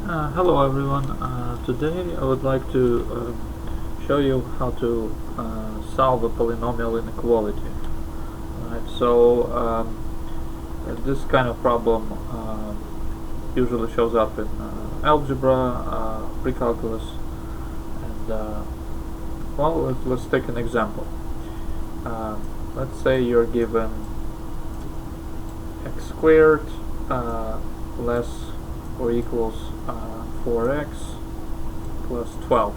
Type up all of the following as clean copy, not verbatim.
Hello everyone. Today I would like to show you how to solve a polynomial inequality. Right. So this kind of problem usually shows up in algebra, pre-calculus, and well, let's take an example. Let's say you're given x squared less or equals 4x plus 12.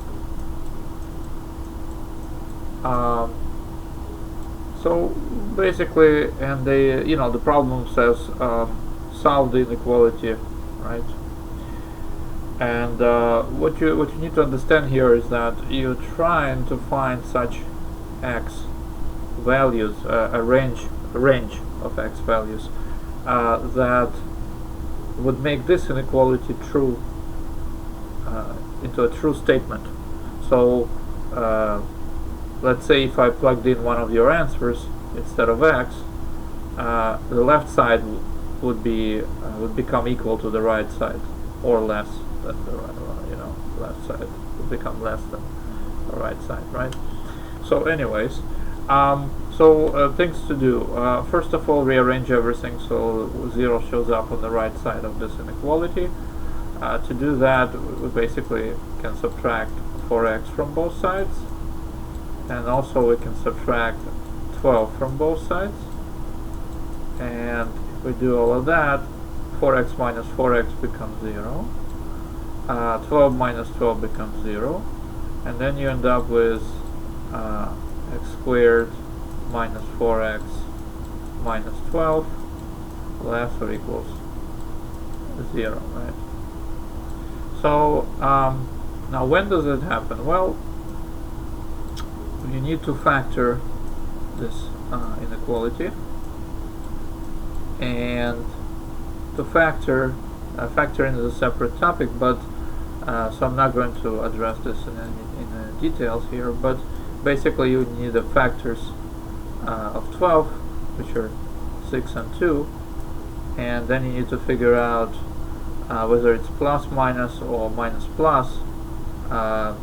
So basically, and the problem says solve the inequality, right? And what you need to understand here is that you're trying to find such x values, a range of x values that would make this inequality true, into a true statement. So let's say if I plugged in one of your answers instead of x, the left side would become equal to the right side, or less than the left side would become less than the right side, right? So anyways, things to do. First of all, rearrange everything so 0 shows up on the right side of this inequality. To do that, we basically can subtract 4x from both sides, and also we can subtract 12 from both sides. And if we do all of that, 4x minus 4x becomes 0. 12 minus 12 becomes 0. And then you end up with x squared minus 4x minus 12 less or equals 0, right? So now when does it happen? Well, you need to factor this inequality, and to factoring is a separate topic, but so I'm not going to address this in details here, but basically you need the factors of 12, which are 6 and 2, and then you need to figure out whether it's plus minus or minus plus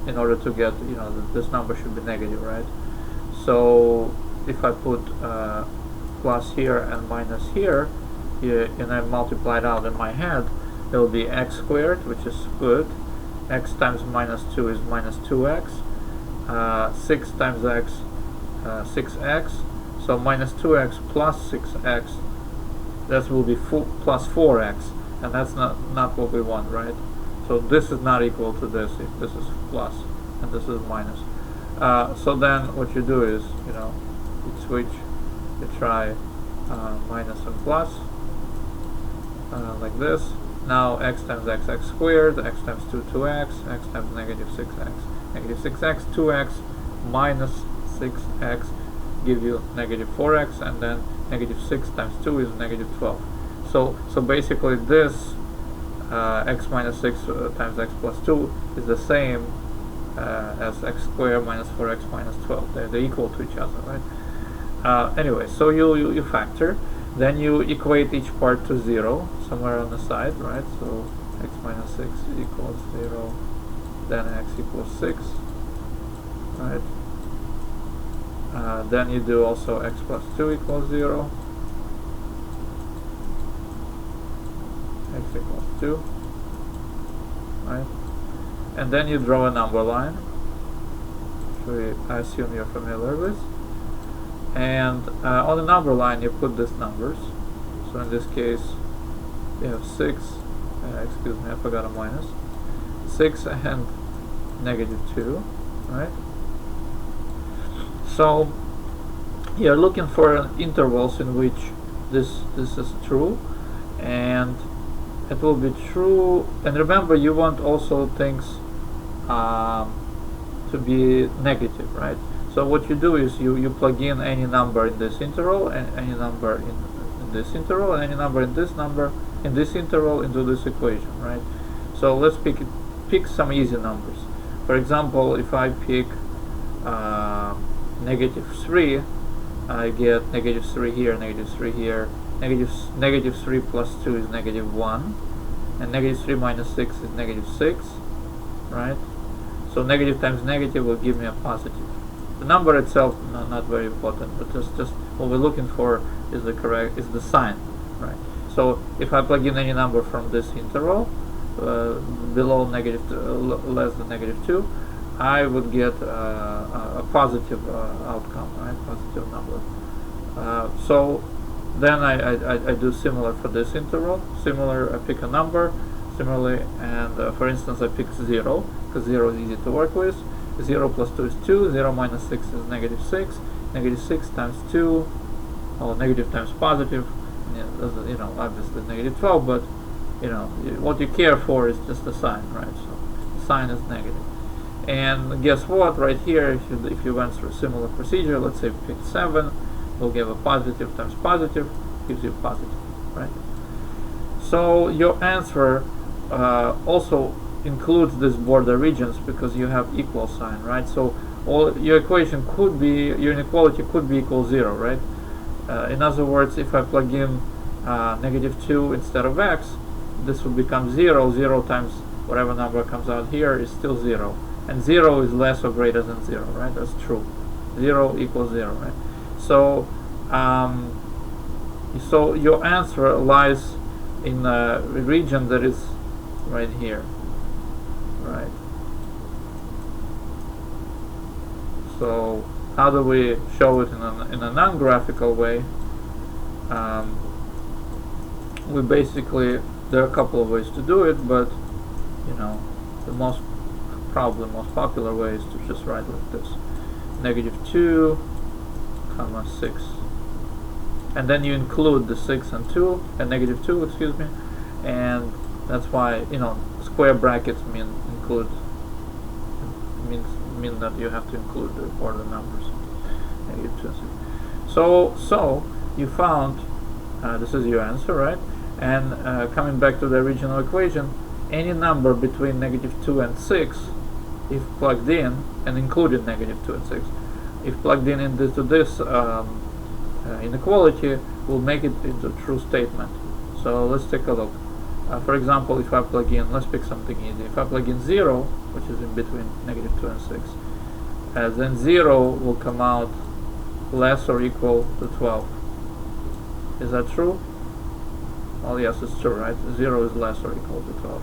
in order to get, this number should be negative, right? So if I put plus here and minus here, and I multiply it out in my head, it will be x squared, which is good. X times minus 2 is minus 2x. 6 times x, 6x. So minus 2x plus 6x, that will be plus 4x, and that's not what we want, right? So this is not equal to this if this is plus and this is minus. So then what you do is, you switch, you try minus and plus, like this. Now x times x, x squared, x times 2, 2x, x times negative 6x. Negative 6x, 2x minus 6x give you negative 4x, and then negative 6 times 2 is negative 12. So basically this x minus 6 times x plus 2 is the same as x squared minus 4x minus 12. They're equal to each other, right? Anyway, so you factor, then you equate each part to 0 somewhere on the side, right? So x minus 6 equals 0, then x equals 6, right? Then you do also x plus 2 equals 0, x equals 2, right? And then you draw a number line, which I assume you're familiar with. And on the number line you put these numbers. So in this case you have 6, excuse me, I forgot a minus, 6 and negative 2, right? So you're looking for intervals in which this is true, and it will be true. And remember, you want also things to be negative, right? So what you do is you plug in any number in this interval, and any number in this interval, and any number in this interval into this equation, right? So let's pick some easy numbers. For example, if I pick negative 3, I get negative 3 here, negative 3 here, negative 3 plus 2 is negative 1, and negative 3 minus 6 is negative 6, right? So negative times negative will give me a positive. The number itself not very important, but just what we're looking for is the sign, right? So if I plug in any number from this interval below less than negative 2, I would get a positive outcome, right? Positive number. So then I do similar for this interval. I pick a number similarly, and for instance I pick 0, because 0 is easy to work with. 0 plus 2 is 2, 0 minus 6 is negative 6, negative 6 times 2, or negative times positive, obviously negative 12, but what you care for is just the sign, right? So the sign is negative. And guess what, right here, if you went through a similar procedure, let's say pick 7, we'll give a positive times positive, gives you positive, right? So your answer also includes these border regions because you have equal sign, right? So your equation could be, your inequality could be equal 0, right? In other words, if I plug in negative 2 instead of x, this will become 0. 0 times whatever number comes out here is still 0. And 0 is less or greater than 0, right? That's true. 0 equals 0, right? So, so your answer lies in a region that is right here, right? So how do we show it in a non-graphical way? We basically, there are a couple of ways to do it, but the most popular way is to just write like this: negative 2 comma 6, and then you include the 6 and 2 and negative 2, excuse me, and that's why square brackets mean that you have to include the order numbers, negative 2 and 6. So you found this is your answer, right? And coming back to the original equation, any number between negative 2 and 6, if plugged in, and included negative 2 and 6, if plugged in into this inequality, will make it into a true statement. So let's take a look. For example, if I plug in, let's pick something easy. If I plug in 0, which is in between negative 2 and 6, then 0 will come out less or equal to 12. Is that true? Well, yes, it's true, right? 0 is less or equal to 12.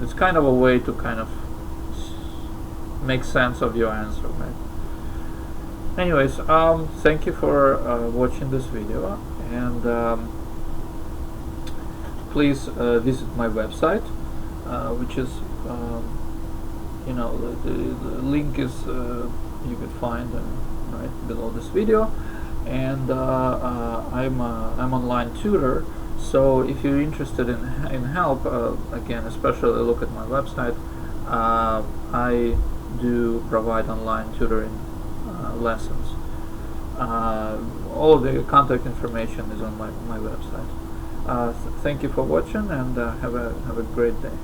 It's kind of a way to kind of make sense of your answer, right? Anyways, thank you for watching this video, and please visit my website, which is the link is you could find right below this video, and I'm online tutor. So if you're interested in help, again, especially look at my website. I do provide online tutoring lessons. All of the contact information is on my website. Thank you for watching, and have a great day.